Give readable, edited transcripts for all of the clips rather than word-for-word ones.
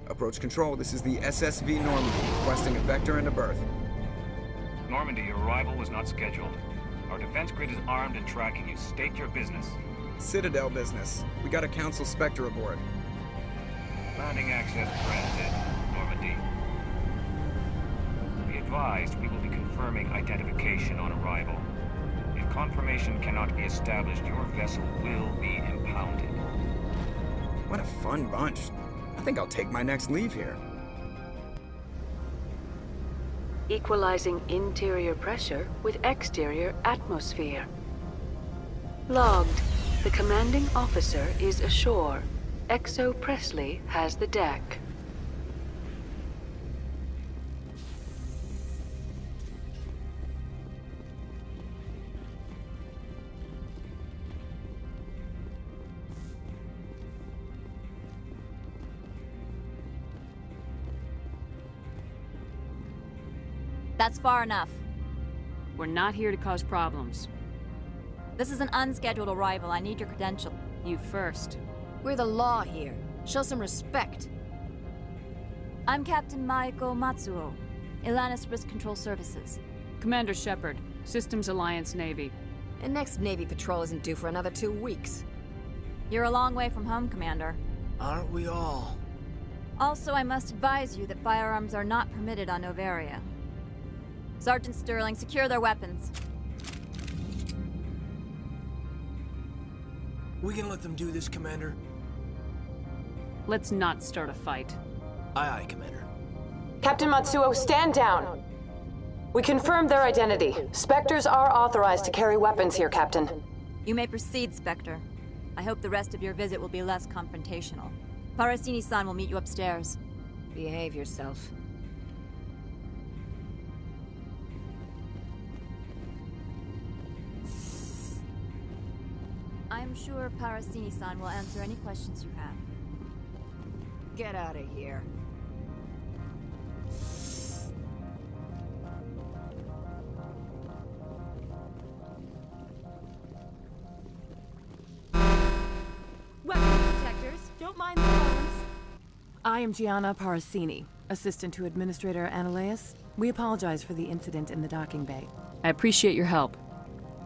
Approach control, this is the SSV Normandy, requesting a vector and a berth. Normandy, your arrival was not scheduled. Our defense grid is armed and tracking you. State your business. Citadel business. We got a Council Spectre aboard. Landing access granted, Normandy. Be advised, we will be confirming identification on arrival. If confirmation cannot be established, your vessel will be impounded. What a fun bunch. I think I'll take my next leave here. Equalizing interior pressure with exterior atmosphere. Logged. The commanding officer is ashore. Exo Presley has the deck. That's far enough. We're not here to cause problems. This is an unscheduled arrival. I need your credential. You first. We're the law here. Show some respect. I'm Captain Maiko Matsuo, Ilanis Risk Control Services. Commander Shepard, Systems Alliance Navy. And next Navy patrol isn't due for another 2 weeks. You're a long way from home, Commander. Aren't we all? Also, I must advise you that firearms are not permitted on Noveria. Sergeant Sterling, secure their weapons. We can let them do this, Commander. Let's not start a fight. Aye, aye, Commander. Captain Matsuo, stand down. We confirmed their identity. Spectres are authorized to carry weapons here, Captain. You may proceed, Spectre. I hope the rest of your visit will be less confrontational. Parasini-san will meet you upstairs. Behave yourself. I'm sure Parasini-san will answer any questions you have. Get out of here. Weapon detectors, don't mind the alarms. I am Gianna Parasini, assistant to Administrator Analeas. We apologize for the incident in the docking bay. I appreciate your help.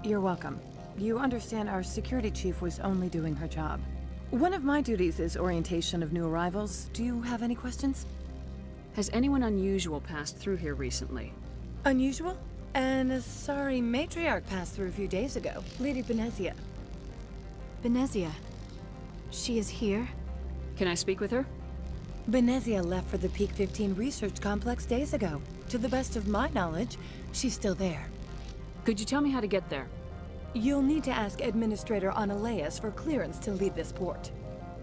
You're welcome. You understand our security chief was only doing her job. One of my duties is orientation of new arrivals. Do you have any questions? Has anyone unusual passed through here recently? Unusual? And a sorry matriarch passed through a few days ago. Lady Benezia. Benezia? She is here? Can I speak with her? Benezia left for the Peak 15 research complex days ago. To the best of my knowledge, she's still there. Could you tell me how to get there? You'll need to ask Administrator Analeas for clearance to leave this port.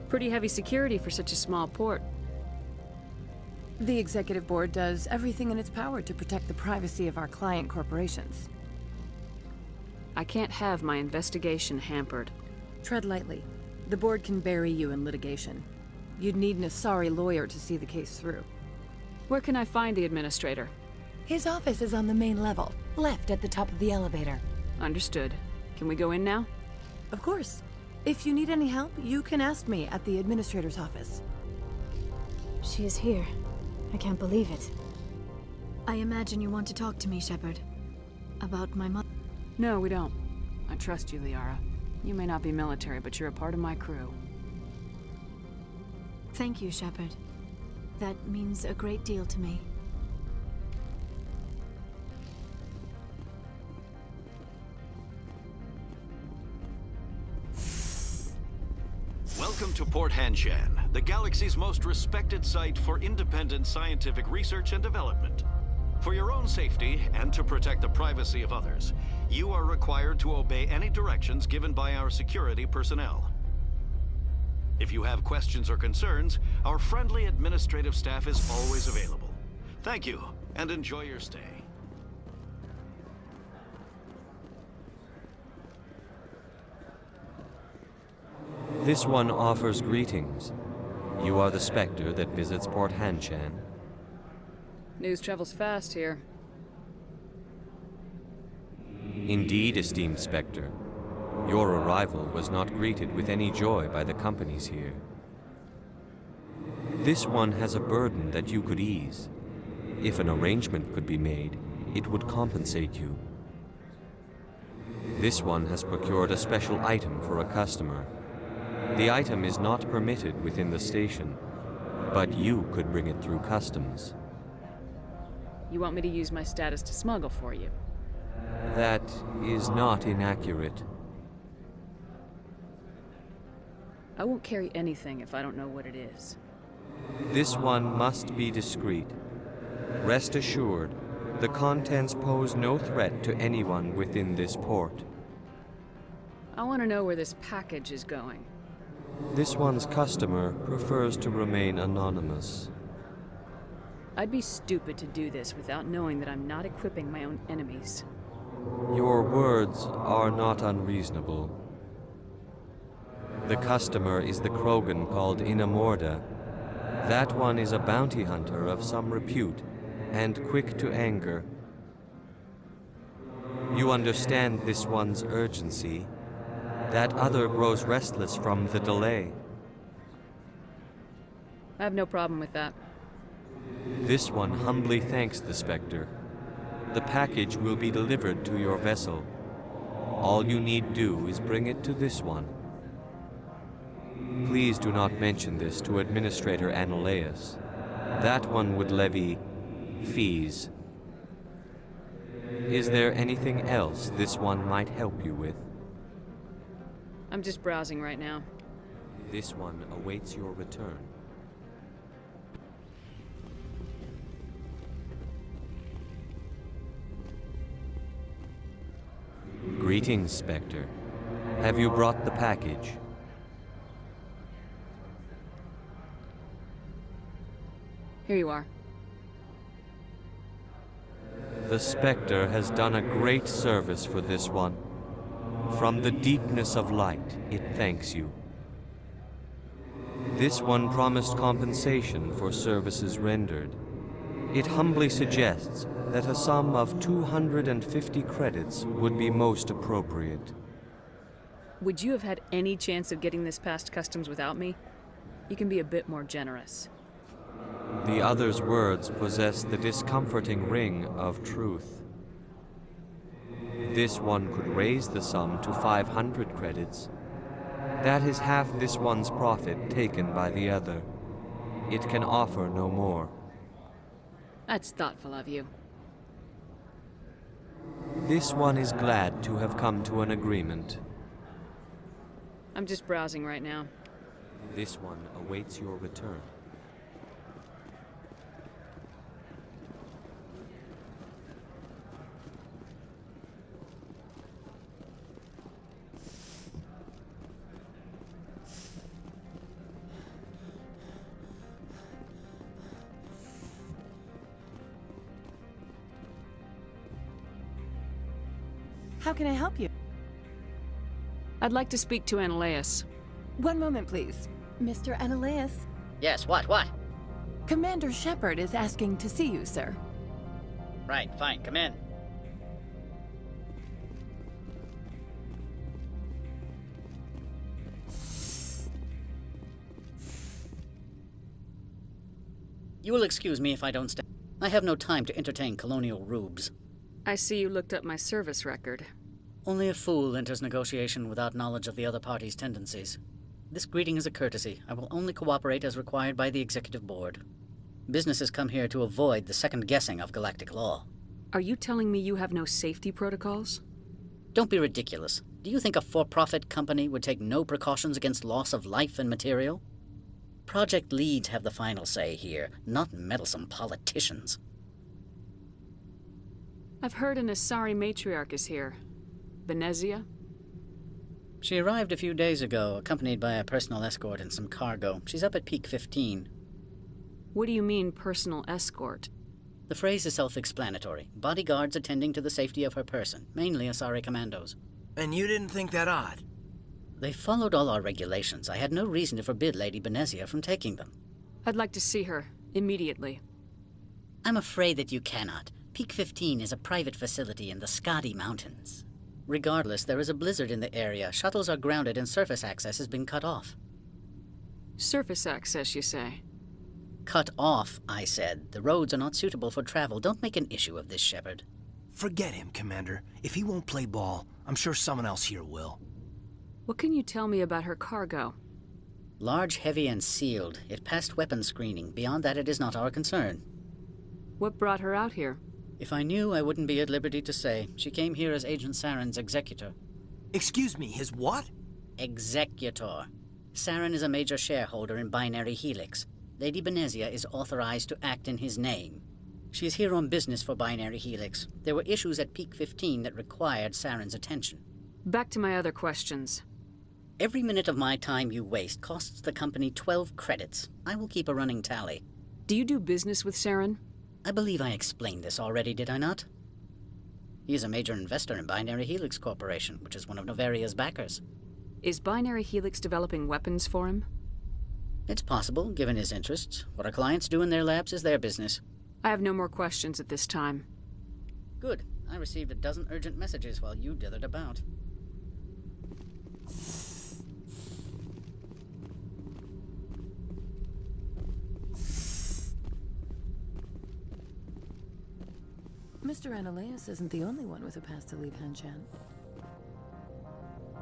Pretty heavy security for such a small port. The Executive Board does everything in its power to protect the privacy of our client corporations. I can't have my investigation hampered. Tread lightly. The Board can bury you in litigation. You'd need an Asari lawyer to see the case through. Where can I find the Administrator? His office is on the main level, left at the top of the elevator. Understood. Can we go in now? Of course. If you need any help, you can ask me at the Administrator's office. She is here. I can't believe it. I imagine you want to talk to me, Shepard. About my mother. No, we don't. I trust you, Liara. You may not be military, but you're a part of my crew. Thank you, Shepard. That means a great deal to me. Welcome to Port Hanshan, the galaxy's most respected site for independent scientific research and development. For your own safety and to protect the privacy of others, you are required to obey any directions given by our security personnel. If you have questions or concerns, our friendly administrative staff is always available. Thank you, and enjoy your stay. This one offers greetings. You are the Spectre that visits Port Hanshan. News travels fast here. Indeed, esteemed Spectre. Your arrival was not greeted with any joy by the companies here. This one has a burden that you could ease. If an arrangement could be made, it would compensate you. This one has procured a special item for a customer. The item is not permitted within the station, but you could bring it through customs. You want me to use my status to smuggle for you? That is not inaccurate. I won't carry anything if I don't know what it is. This one must be discreet. Rest assured, the contents pose no threat to anyone within this port. I want to know where this package is going. This one's customer prefers to remain anonymous. I'd be stupid to do this without knowing that I'm not equipping my own enemies. Your words are not unreasonable. The customer is the Krogan called Inamorda. That one is a bounty hunter of some repute, and quick to anger. You understand this one's urgency. That other grows restless from the delay. I have no problem with that. This one humbly thanks the Spectre. The package will be delivered to your vessel. All you need do is bring it to this one. Please do not mention this to Administrator Analaeus. That one would levy fees. Is there anything else this one might help you with? I'm just browsing right now. This one awaits your return. Greetings, Spectre. Have you brought the package? Here you are. The Spectre has done a great service for this one. From the deepness of light, it thanks you. This one promised compensation for services rendered. It humbly suggests that a sum of 250 credits would be most appropriate. Would you have had any chance of getting this past customs without me? You can be a bit more generous. The other's words possess the discomforting ring of truth. This one could raise the sum to 500 credits. That is half this one's profit taken by the other. It can offer no more. That's thoughtful of you. This one is glad to have come to an agreement. I'm just browsing right now. This one awaits your return. How can I help you? I'd like to speak to Analaeus. One moment, please. Mr. Analaeus? Yes, what? Commander Shepard is asking to see you, sir. Right, fine, come in. You will excuse me if I don't stay. I have no time to entertain colonial rubes. I see you looked up my service record. Only a fool enters negotiation without knowledge of the other party's tendencies. This greeting is a courtesy. I will only cooperate as required by the Executive Board. Businesses come here to avoid the second guessing of galactic law. Are you telling me you have no safety protocols? Don't be ridiculous. Do you think a for-profit company would take no precautions against loss of life and material? Project leads have the final say here, not meddlesome politicians. I've heard an Asari matriarch is here. Benezia? She arrived a few days ago, accompanied by a personal escort and some cargo. She's up at Peak 15. What do you mean, personal escort? The phrase is self-explanatory. Bodyguards attending to the safety of her person, mainly Asari commandos. And you didn't think that odd? They followed all our regulations. I had no reason to forbid Lady Benezia from taking them. I'd like to see her, immediately. I'm afraid that you cannot. Peak 15 is a private facility in the Skadi Mountains. Regardless, there is a blizzard in the area. Shuttles are grounded and surface access has been cut off. Surface access, you say? Cut off, I said. The roads are not suitable for travel. Don't make an issue of this, Shepard. Forget him, Commander. If he won't play ball, I'm sure someone else here will. What can you tell me about her cargo? Large, heavy, and sealed. It passed weapons screening. Beyond that, it is not our concern. What brought her out here? If I knew, I wouldn't be at liberty to say. She came here as Agent Saren's executor. Excuse me, his what? Executor. Saren is a major shareholder in Binary Helix. Lady Benezia is authorized to act in his name. She is here on business for Binary Helix. There were issues at Peak 15 that required Saren's attention. Back to my other questions. Every minute of my time you waste costs the company 12 credits. I will keep a running tally. Do you do business with Saren? I believe I explained this already, did I not? He is a major investor in Binary Helix Corporation, which is one of Novaria's backers. Is Binary Helix developing weapons for him? It's possible, given his interests. What our clients do in their labs is their business. I have no more questions at this time. Good. I received a dozen urgent messages while you dithered about. Mr. Analaeus isn't the only one with a pass to leave Hanshan.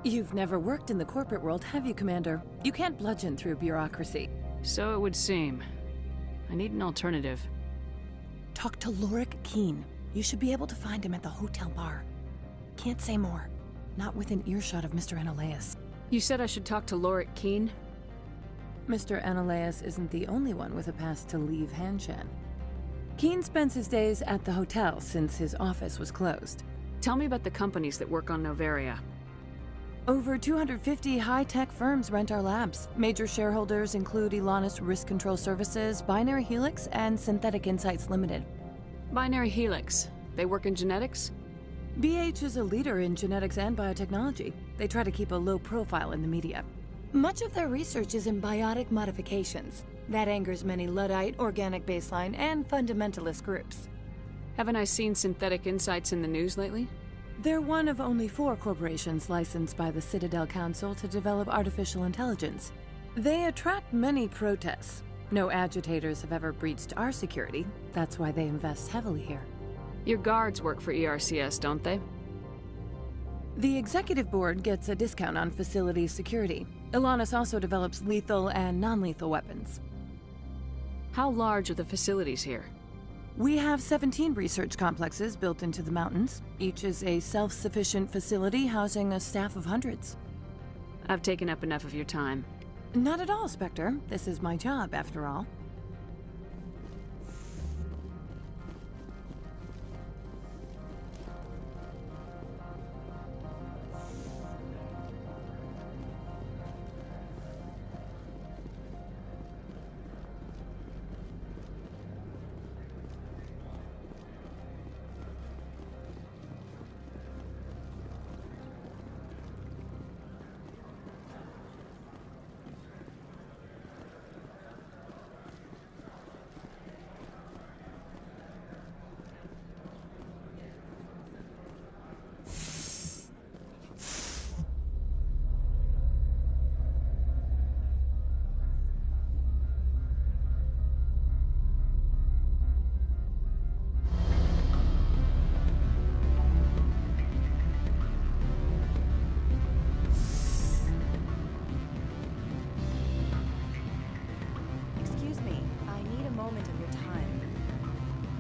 You've never worked in the corporate world, have you, Commander? You can't bludgeon through bureaucracy. So it would seem. I need an alternative. Talk to Lorik Keene. You should be able to find him at the hotel bar. Can't say more. Not within earshot of Mr. Analaeus. You said I should talk to Lorik Keene? Mr. Analaeus isn't the only one with a pass to leave Hanshan. Keene spends his days at the hotel since his office was closed. Tell me about the companies that work on Novaria. Over 250 high-tech firms rent our labs. Major shareholders include Elanus Risk Control Services, Binary Helix, and Synthetic Insights Limited. Binary Helix. They work in genetics? BH is a leader in genetics and biotechnology. They try to keep a low profile in the media. Much of their research is in biotic modifications. That angers many Luddite, organic baseline, and fundamentalist groups. Haven't I seen Synthetic Insights in the news lately? They're one of only 4 corporations licensed by the Citadel Council to develop artificial intelligence. They attract many protests. No agitators have ever breached our security. That's why they invest heavily here. Your guards work for ERCS, don't they? The executive board gets a discount on facility security. Elanus also develops lethal and non-lethal weapons. How large are the facilities here? We have 17 research complexes built into the mountains. Each is a self-sufficient facility housing a staff of hundreds. I've taken up enough of your time. Not at all, Spectre. This is my job, after all.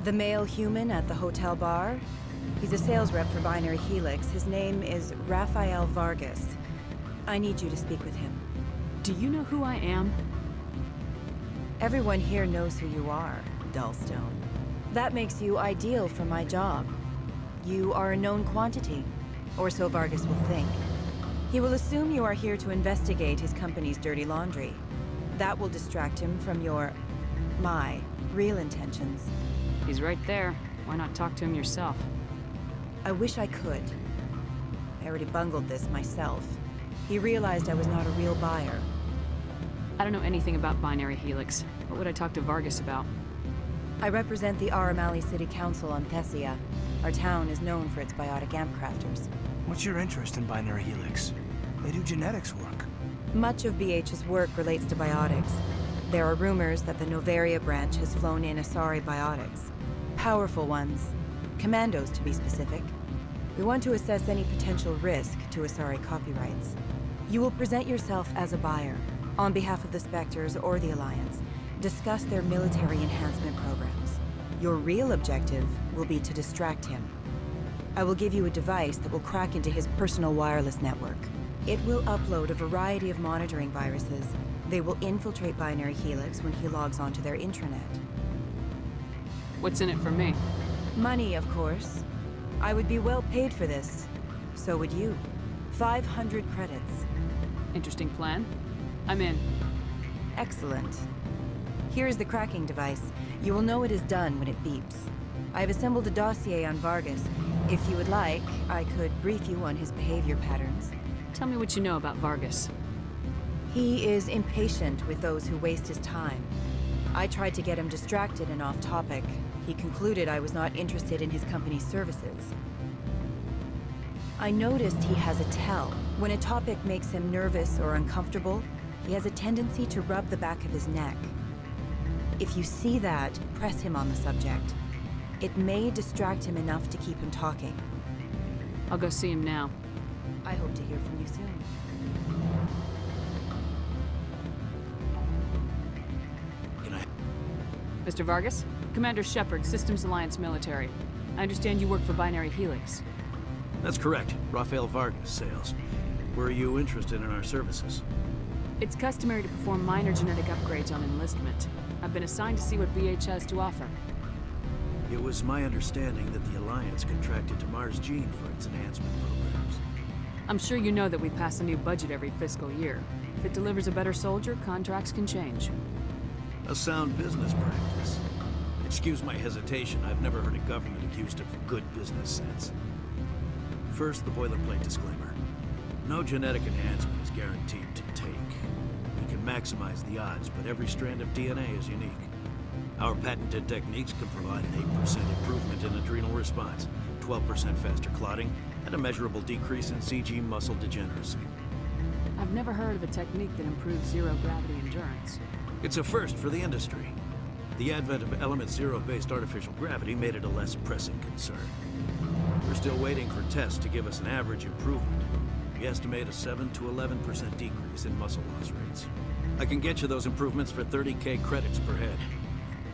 The male human at the hotel bar? He's a sales rep for Binary Helix. His name is Rafael Vargas. I need you to speak with him. Do you know who I am? Everyone here knows who you are, Dullstone. That makes you ideal for my job. You are a known quantity, or so Vargas will think. He will assume you are here to investigate his company's dirty laundry. That will distract him from my real intentions. He's right there. Why not talk to him yourself? I wish I could. I already bungled this myself. He realized I was not a real buyer. I don't know anything about Binary Helix. What would I talk to Vargas about? I represent the Aramali City Council on Thessia. Our town is known for its biotic amp crafters. What's your interest in Binary Helix? They do genetics work. Much of BH's work relates to biotics. There are rumors that the Noveria branch has flown in Asari biotics. Powerful ones. Commandos, to be specific. We want to assess any potential risk to Asari copyrights. You will present yourself as a buyer, on behalf of the Spectres or the Alliance. Discuss their military enhancement programs. Your real objective will be to distract him. I will give you a device that will crack into his personal wireless network. It will upload a variety of monitoring viruses. They will infiltrate Binary Helix when he logs onto their intranet. What's in it for me? Money, of course. I would be well paid for this. So would you. 500 credits. Interesting plan. I'm in. Excellent. Here is the cracking device. You will know it is done when it beeps. I have assembled a dossier on Vargas. If you would like, I could brief you on his behavior patterns. Tell me what you know about Vargas. He is impatient with those who waste his time. I tried to get him distracted and off topic. He concluded I was not interested in his company's services. I noticed he has a tell. When a topic makes him nervous or uncomfortable, he has a tendency to rub the back of his neck. If you see that, press him on the subject. It may distract him enough to keep him talking. I'll go see him now. I hope to hear from you soon. Mr. Vargas? Commander Shepard, Systems Alliance Military. I understand you work for Binary Helix. That's correct. Rafael Vargas, sales. Were you interested in our services? It's customary to perform minor genetic upgrades on enlistment. I've been assigned to see what BH has to offer. It was my understanding that the Alliance contracted to Mars Gene for its enhancement programs. I'm sure you know that we pass a new budget every fiscal year. If it delivers a better soldier, contracts can change. A sound business practice. Excuse my hesitation, I've never heard a government accused of good business sense. First, the boilerplate disclaimer. No genetic enhancement is guaranteed to take. We can maximize the odds, but every strand of DNA is unique. Our patented techniques can provide an 8% improvement in adrenal response, 12% faster clotting, and a measurable decrease in CG muscle degeneracy. I've never heard of a technique that improves zero-gravity endurance. It's a first for the industry. The advent of Element Zero-based artificial gravity made it a less pressing concern. We're still waiting for tests to give us an average improvement. We estimate a 7 to 11% decrease in muscle loss rates. I can get you those improvements for 30K credits per head.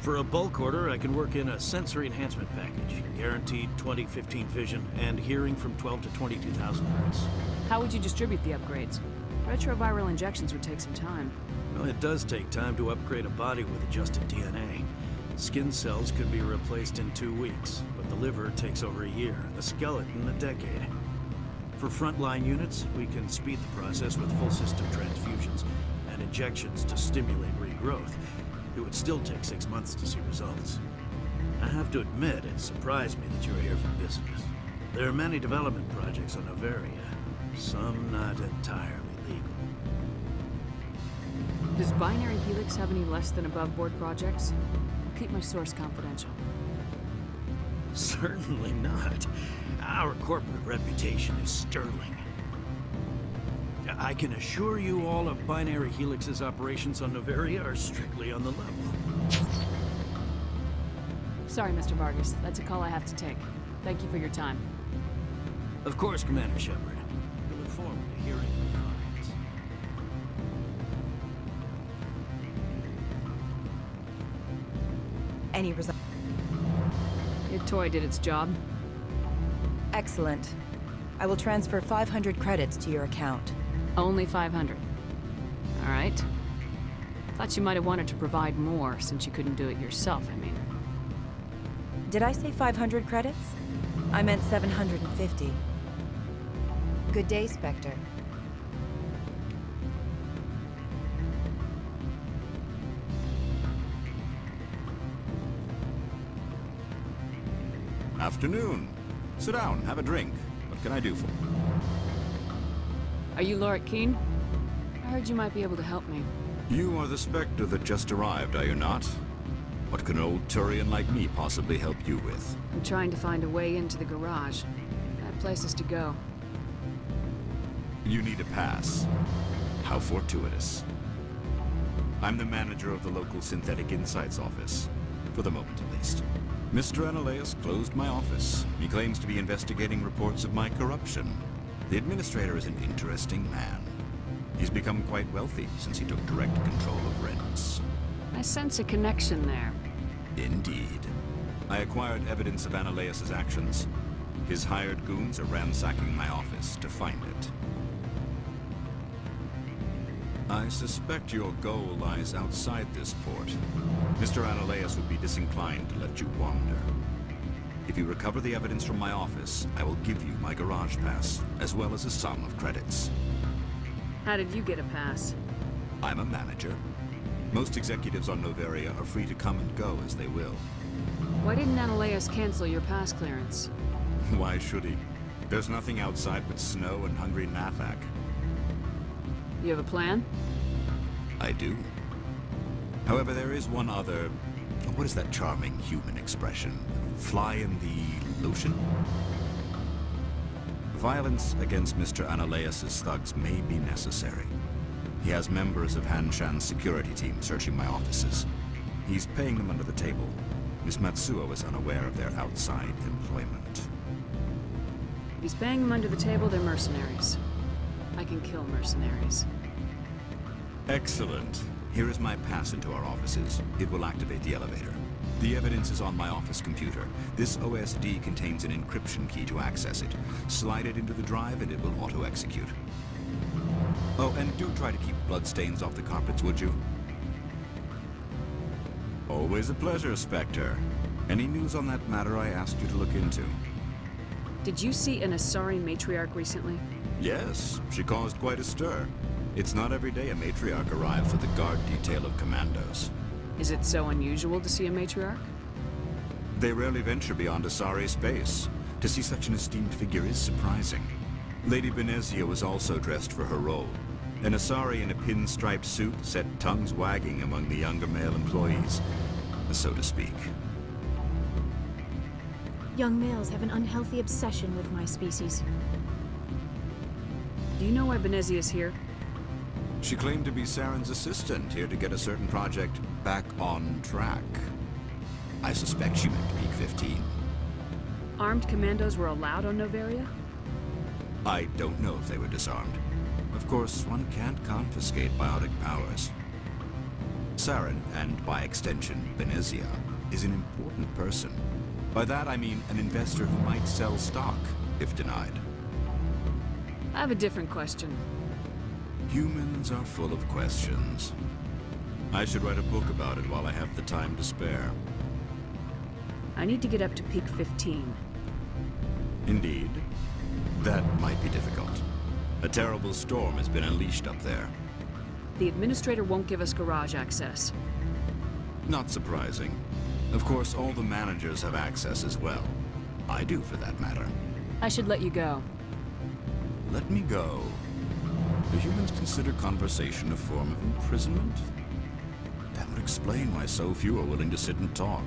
For a bulk order, I can work in a sensory enhancement package, guaranteed 20/15 vision and hearing from 12 to 22,000 hertz. How would you distribute the upgrades? Retroviral injections would take some time. Well, it does take time to upgrade a body with adjusted DNA. Skin cells could be replaced in 2 weeks, but the liver takes over a year, the skeleton a decade. For frontline units, we can speed the process with full system transfusions and injections to stimulate regrowth. It would still take 6 months to see results. I have to admit, it surprised me that you were here for business. There are many development projects on Noveria, some not entirely legal. Does Binary Helix have any less than above-board projects? I'll keep my source confidential. Certainly not. Our corporate reputation is sterling. I can assure you all of Binary Helix's operations on Noveria are strictly on the level. Sorry, Mr. Vargas. That's a call I have to take. Thank you for your time. Of course, Commander Shepard. We look forward to hearing from the Alliance. Any result? Your toy did its job. Excellent. I will transfer 500 credits to your account. Only 500. All right. I thought you might have wanted to provide more since you couldn't do it yourself, I mean. Did I say 500 credits? I meant 750. Good day, Spectre. Afternoon. Sit down, have a drink. What can I do for you? Are you Lorik King? I heard you might be able to help me. You are the Spectre that just arrived, are you not? What can an old Turian like me possibly help you with? I'm trying to find a way into the garage. I have places to go. You need a pass. How fortuitous. I'm the manager of the local Synthetic Insights office. For the moment, at least. Mr. Analaeus closed my office. He claims to be investigating reports of my corruption. The administrator is an interesting man. He's become quite wealthy since he took direct control of rents. I sense a connection there. Indeed. I acquired evidence of Analaeus' actions. His hired goons are ransacking my office to find it. I suspect your goal lies outside this port. Mr. Analaeus would be disinclined to let you wander. If you recover the evidence from my office, I will give you my garage pass, as well as a sum of credits. How did you get a pass? I'm a manager. Most executives on Noveria are free to come and go as they will. Why didn't Analaeus cancel your pass clearance? Why should he? There's nothing outside but snow and hungry Nathak. You have a plan? I do. However, there is one other... What is that charming human expression? Fly in the lotion? Violence against Mr. Analaeus' thugs may be necessary. He has members of Hanshan's security team searching my offices. He's paying them under the table. Miss Matsuo is unaware of their outside employment. If he's paying them under the table, they're mercenaries. I can kill mercenaries. Excellent. Here is my pass into our offices. It will activate the elevator. The evidence is on my office computer. This OSD contains an encryption key to access it. Slide it into the drive and it will auto-execute. Oh, and do try to keep bloodstains off the carpets, would you? Always a pleasure, Spectre. Any news on that matter I asked you to look into? Did you see an Asari matriarch recently? Yes, she caused quite a stir. It's not every day a matriarch arrives with a guard detail of commandos. Is it so unusual to see a matriarch? They rarely venture beyond Asari space. To see such an esteemed figure is surprising. Lady Benezia was also dressed for her role. An Asari in a pinstriped suit set tongues wagging among the younger male employees, so to speak. Young males have an unhealthy obsession with my species. Do you know why Benezia's here? She claimed to be Saren's assistant, here to get a certain project back on track. I suspect she meant Peak 15. Armed commandos were allowed on Noveria? I don't know if they were disarmed. Of course, one can't confiscate biotic powers. Saren, and by extension, Benezia, is an important person. By that I mean an investor who might sell stock, if denied. I have a different question. Humans are full of questions. I should write a book about it while I have the time to spare. I need to get up to Peak 15. Indeed. That might be difficult. A terrible storm has been unleashed up there. The Administrator won't give us garage access. Not surprising. Of course, all the managers have access as well. I do, for that matter. I should let you go. Let me go. Do humans consider conversation a form of imprisonment? That would explain why so few are willing to sit and talk.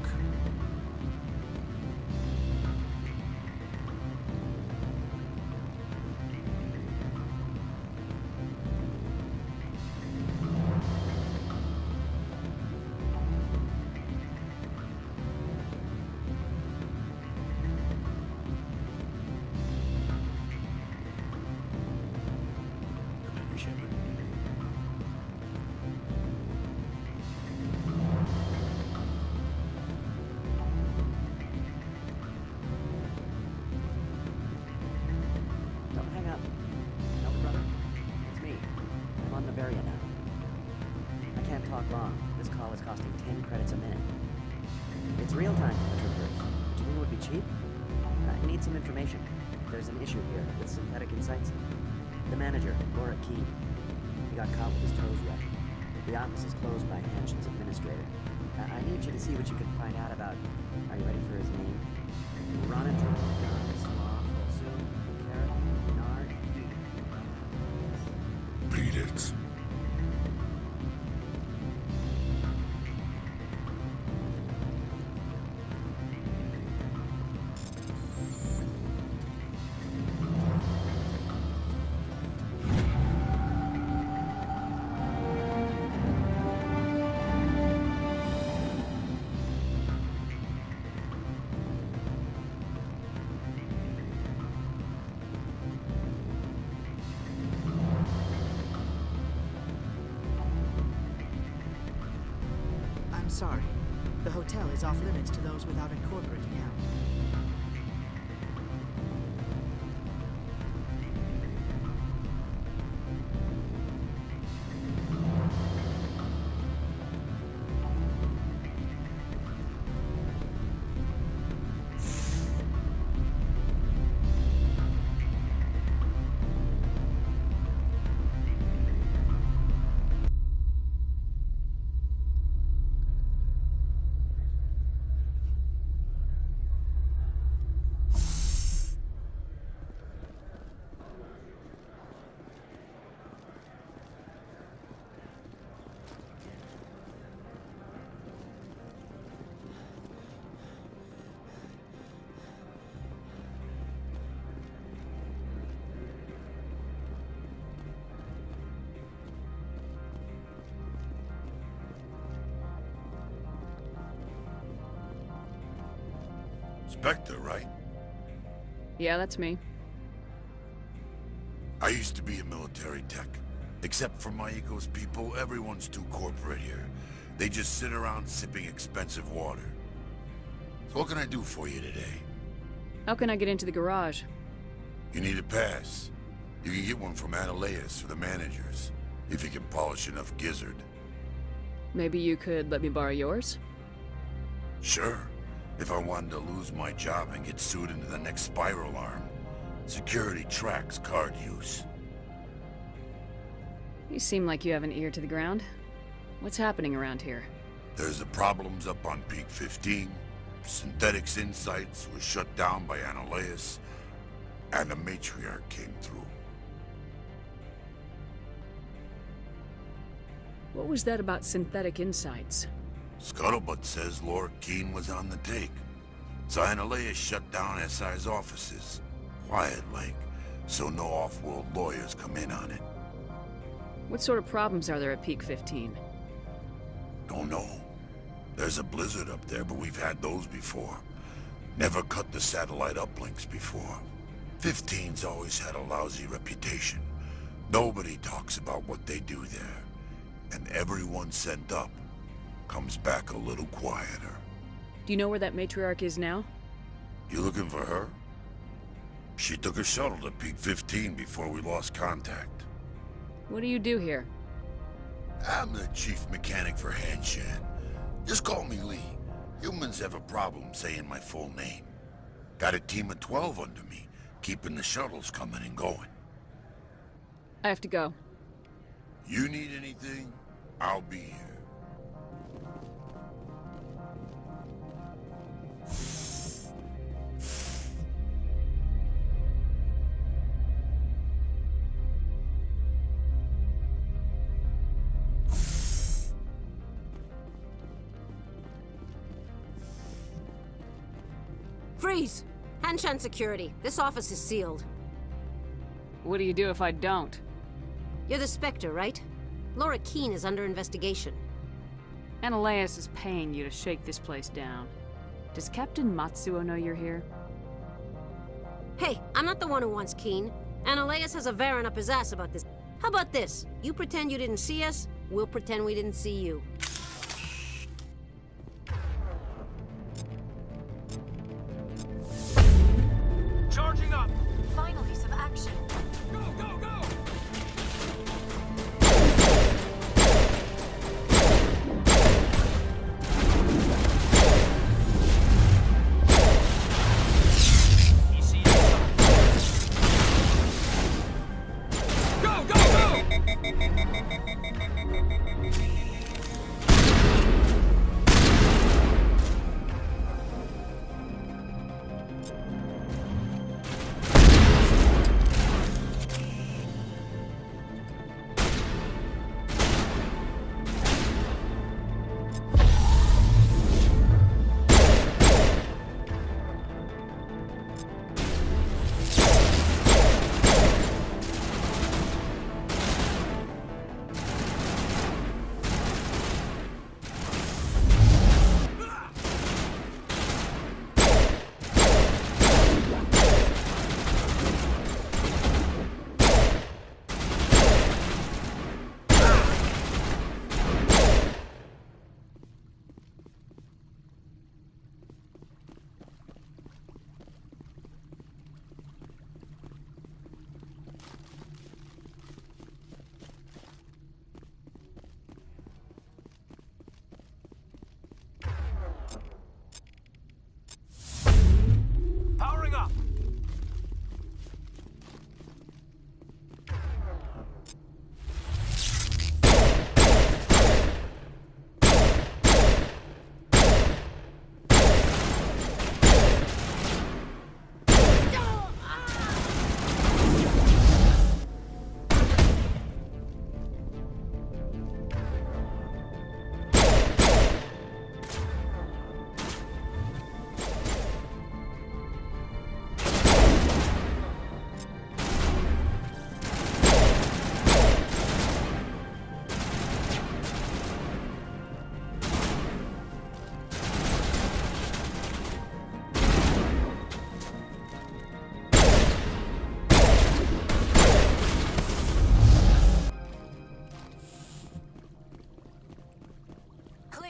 Sorry. The hotel is off limits to those without a corporate account. Spectre, right? Yeah, that's me. I used to be a military tech. Except for Maiko's people, everyone's too corporate here. They just sit around sipping expensive water. So what can I do for you today? How can I get into the garage? You need a pass. You can get one from Analeas or the managers, if you can polish enough gizzard. Maybe you could let me borrow yours? Sure. If I wanted to lose my job and get sued into the next spiral arm. Security tracks card use. You seem like you have an ear to the ground. What's happening around here? There's the problems up on Peak 15. Synthetics Insights was shut down by Analeas. And the Matriarch came through. What was that about Synthetic Insights? Scuttlebutt says Laura Keene was on the take. So Analeas shut down SI's offices. Quiet-like, so no off-world lawyers come in on it. What sort of problems are there at Peak 15? Don't know. There's a blizzard up there, but we've had those before. Never cut the satellite uplinks before. 15's always had a lousy reputation. Nobody talks about what they do there. And everyone sent up comes back a little quieter. Do you know where that matriarch is now? You looking for her? She took a shuttle to Peak 15 before we lost contact. What do you do here? I'm the chief mechanic for Hanshan. Just call me Lee. Humans have a problem saying my full name. Got a team of 12 under me, keeping the shuttles coming and going. I have to go. You need anything, I'll be here. Freeze! Hanshan Security. This office is sealed. What do you do if I don't? You're the Spectre, right? Laura Keene is under investigation. Analeas is paying you to shake this place down. Does Captain Matsuo know you're here? Hey, I'm not the one who wants Keene. Analeas has a Varen up his ass about this. How about this? You pretend you didn't see us, we'll pretend we didn't see you. Charging up! Finally, some action. Go, go, go! Go, go, go!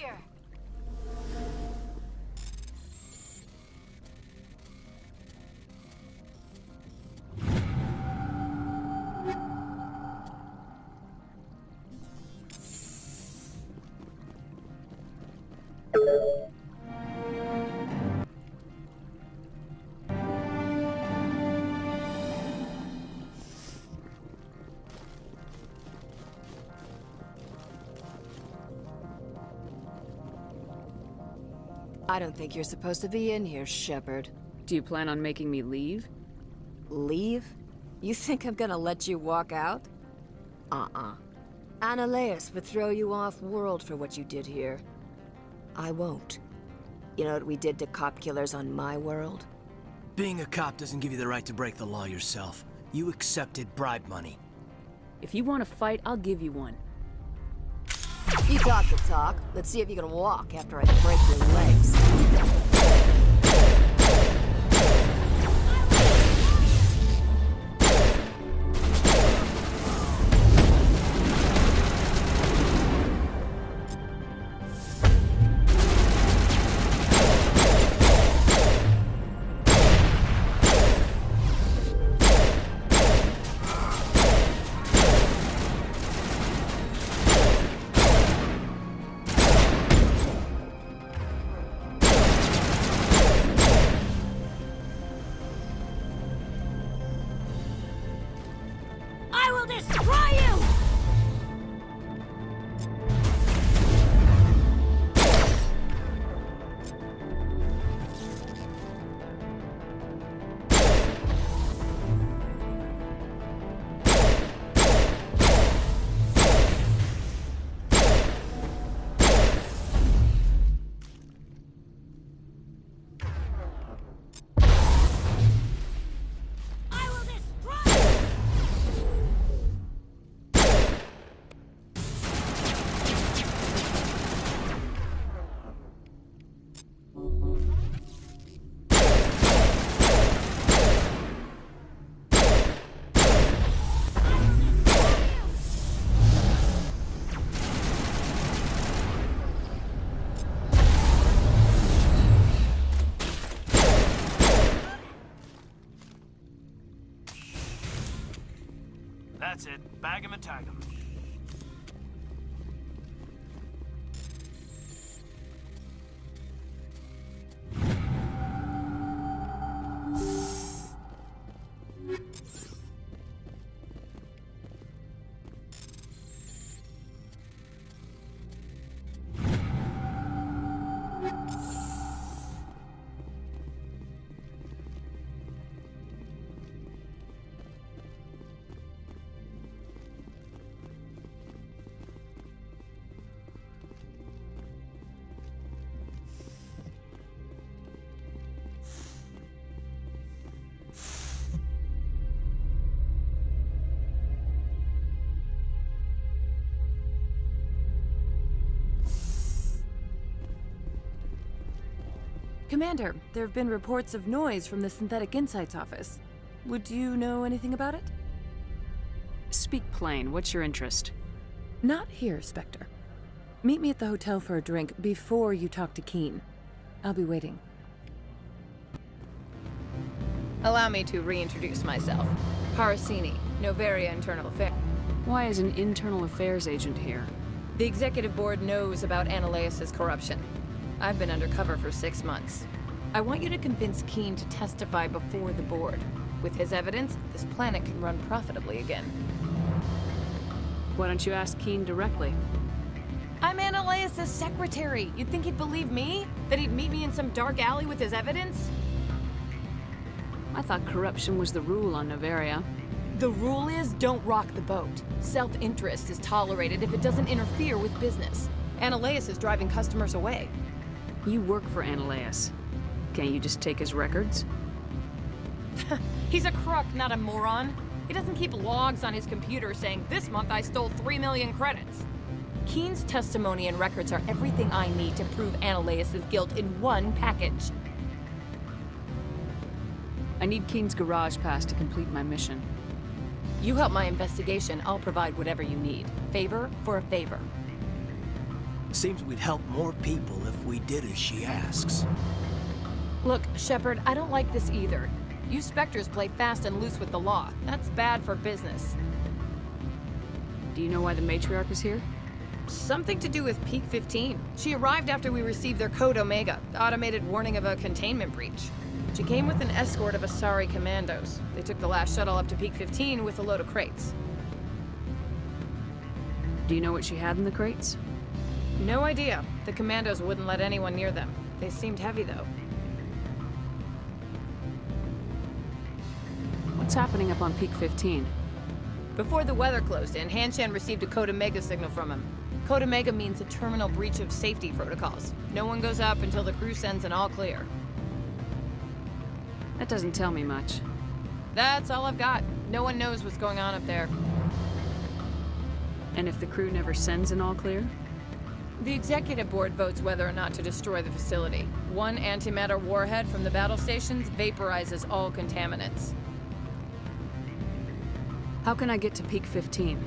clear. I don't think you're supposed to be in here, Shepard. Do you plan on making me leave? Leave? You think I'm gonna let you walk out? Analeus would throw you off-world for what you did here. I won't. You know what we did to cop killers on my world? Being a cop doesn't give you the right to break the law yourself. You accepted bribe money. If you want to fight, I'll give you one. You talk the talk. Let's see if you can walk after I break your legs. That's it. Bag him and tag him. Commander, there have been reports of noise from the Synthetic Insights office. Would you know anything about it? Speak plain. What's your interest? Not here, Spectre. Meet me at the hotel for a drink before you talk to Keen. I'll be waiting. Allow me to reintroduce myself. Harasini, Noveria Internal Affairs. Why is an internal affairs agent here? The Executive Board knows about Analeus' corruption. I've been undercover for 6 months. I want you to convince Keen to testify before the board. With his evidence, this planet can run profitably again. Why don't you ask Keen directly? I'm Analeus' secretary. You'd think he'd believe me? That he'd meet me in some dark alley with his evidence? I thought corruption was the rule on Noveria. The rule is don't rock the boat. Self-interest is tolerated if it doesn't interfere with business. Analeus is driving customers away. You work for Analeus. Can't you just take his records? He's a crook, not a moron. He doesn't keep logs on his computer saying, this month I stole 3 million credits. Keen's testimony and records are everything I need to prove Analeus' guilt in one package. I need Keen's garage pass to complete my mission. You help my investigation, I'll provide whatever you need. Favor for a favor. Seems we'd help more people if we did as she asks. Look, Shepard, I don't like this either. You Spectres play fast and loose with the law. That's bad for business. Do you know why the Matriarch is here? Something to do with Peak 15. She arrived after we received their Code Omega, the automated warning of a containment breach. She came with an escort of Asari commandos. They took the last shuttle up to Peak 15 with a load of crates. Do you know what she had in the crates? No idea. The commandos wouldn't let anyone near them. They seemed heavy, though. What's happening up on Peak 15? Before the weather closed in, Hanshan received a Code Omega signal from him. Code Omega means a terminal breach of safety protocols. No one goes up until the crew sends an all clear. That doesn't tell me much. That's all I've got. No one knows what's going on up there. And if the crew never sends an all clear? The executive board votes whether or not to destroy the facility. One antimatter warhead from the battle stations vaporizes all contaminants. How can I get to Peak 15?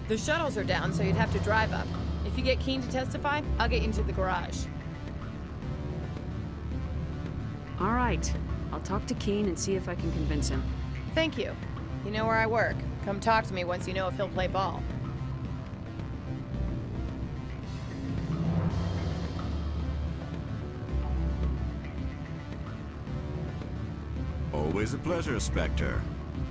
The shuttles are down, so you'd have to drive up. If you get Keen to testify, I'll get you into the garage. All right. I'll talk to Keen and see if I can convince him. Thank you. You know where I work. Come talk to me once you know if he'll play ball. Always a pleasure, Spectre.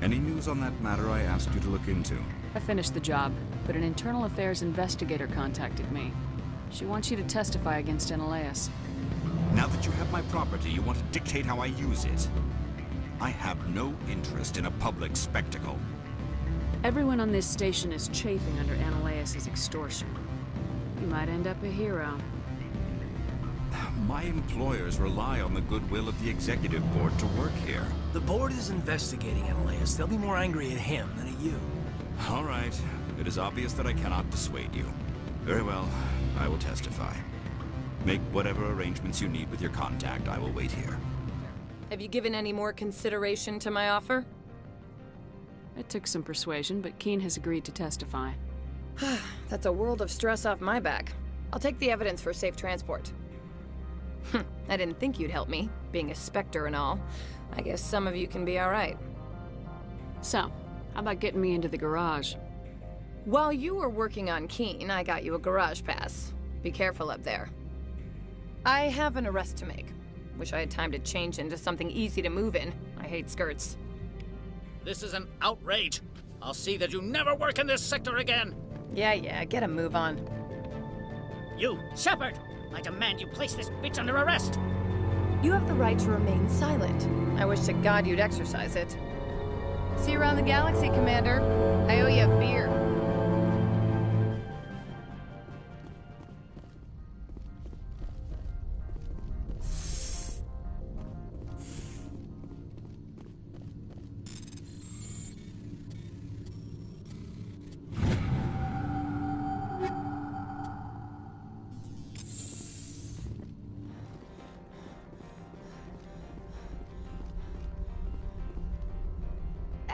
Any news on that matter I asked you to look into? I finished the job, but an internal affairs investigator contacted me. She wants you to testify against Eneleus. Now that you have my property, you want to dictate how I use it. I have no interest in a public spectacle. Everyone on this station is chafing under Eneleus' extortion. You might end up a hero. My employers rely on the goodwill of the executive board to work here. The board is investigating Eneleus. They'll be more angry at him than at you. All right. It is obvious that I cannot dissuade you. Very well. I will testify. Make whatever arrangements you need with your contact. I will wait here. Have you given any more consideration to my offer? It took some persuasion, but Keen has agreed to testify. That's a world of stress off my back. I'll take the evidence for safe transport. I didn't think you'd help me, being a Spectre and all. I guess some of you can be all right. So, how about getting me into the garage? While you were working on Keen, I got you a garage pass. Be careful up there. I have an arrest to make. Wish I had time to change into something easy to move in. I hate skirts. This is an outrage. I'll see that you never work in this sector again. Yeah, get a move on. You, Shepard! I demand you place this bitch under arrest! You have the right to remain silent. I wish to God you'd exercise it. See you around the galaxy, Commander. I owe you a beer.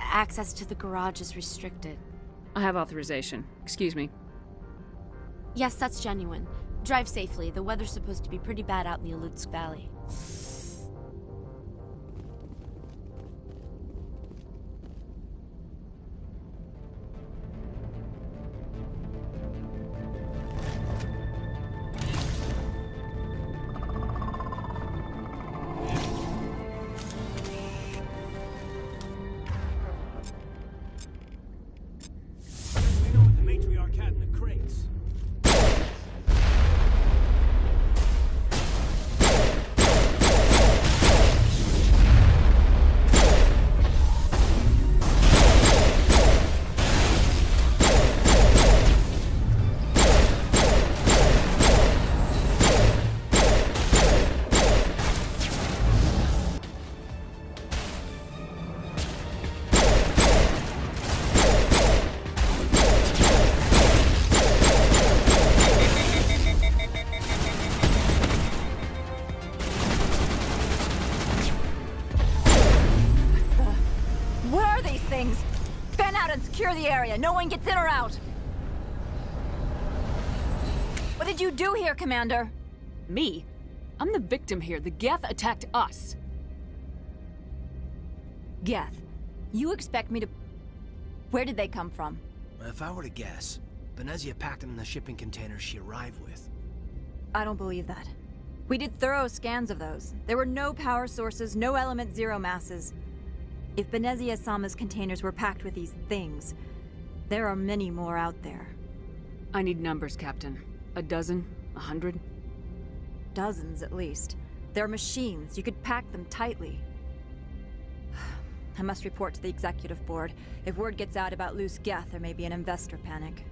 Access to the garage is restricted. I have authorization. Excuse me. Yes, that's genuine. Drive safely. The weather's supposed to be pretty bad out in the Alutsk Valley. Secure the area. No one gets in or out. What did did you do here, Commander? Me? I'm the victim here. The Geth attacked us. Geth, you expect me to... Where did they come from? If I were to guess, Benezia packed them in the shipping containers she arrived with. I don't believe that. We did thorough scans of those. There were no power sources, no element zero masses. If Benezia Sama's containers were packed with these things, there are many more out there. I need numbers, Captain. A dozen? 100? Dozens, at least. They're machines. You could pack them tightly. I must report to the executive board. If word gets out about loose Geth, there may be an investor panic.